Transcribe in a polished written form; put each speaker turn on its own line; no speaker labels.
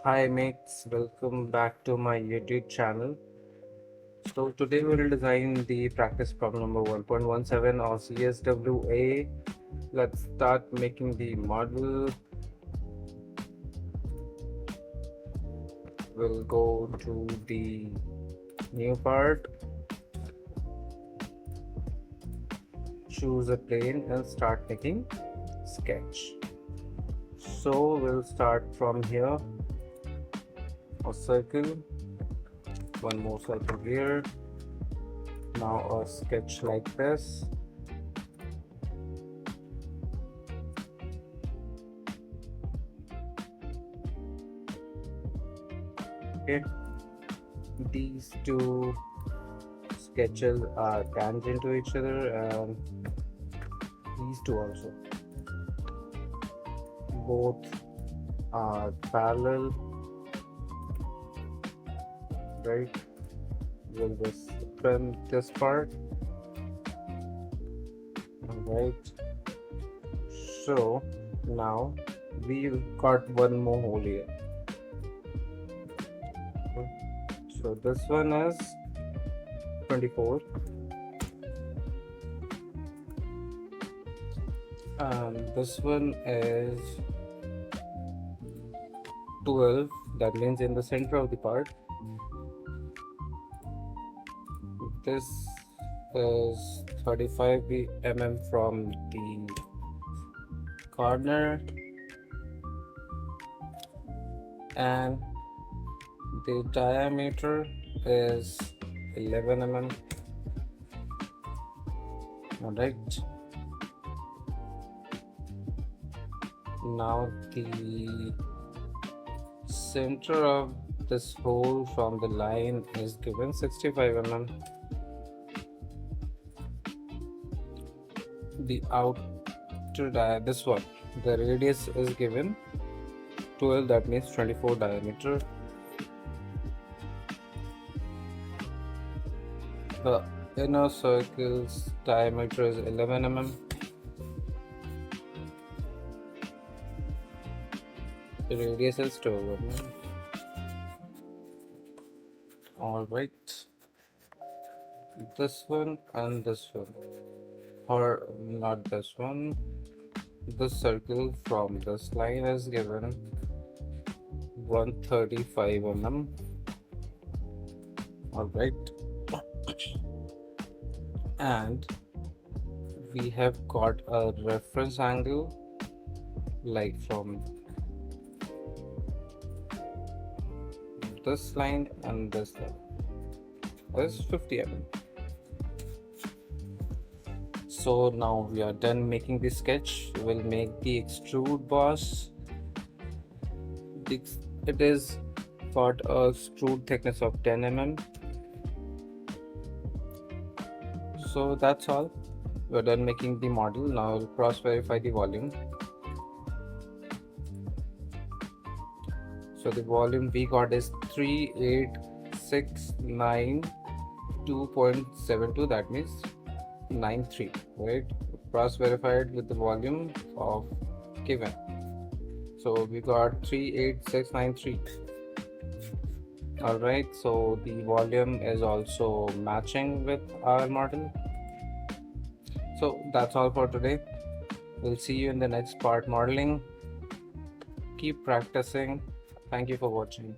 Hi mates, welcome back to my YouTube channel. So today we will design the practice problem number 1.17 of CSWA. Let's start making the model. We'll go to the new part, choose a plane and start making sketch. So we'll start from here, a circle, one more circle here. Now a sketch like this. Okay, these two sketches are tangent to each other, and these two also. Both are parallel, right? We'll just trim this part. Alright, so now we've got one more hole here. So this one is 24 and this one is 12. That means in the center of the part. This is 35 mm from the corner, and the diameter is 11 mm. Alright, now the center of this hole from the line is given 65 mm. The outer this one, the radius is given 12, that means 24 diameter. The inner circle's diameter is 11 mm. The radius is 12 mm. Alright, this one and this one, or not this one, this circle from this line is given 135 mm. Alright, and we have got a reference angle like from this line and this line is 50 mm. So now we are done making the sketch. We'll make the extrude boss. It is got a extrude thickness of 10 mm. So that's all. We're done making the model. Now I'll cross verify the volume. So the volume we got is 3869.2.72, that means 93, right? Cross verified with the volume of given. So we got 38693. Alright, so the volume is also matching with our model. So that's all for today. We'll see you in the next part modeling. Keep practicing. Thank you for watching.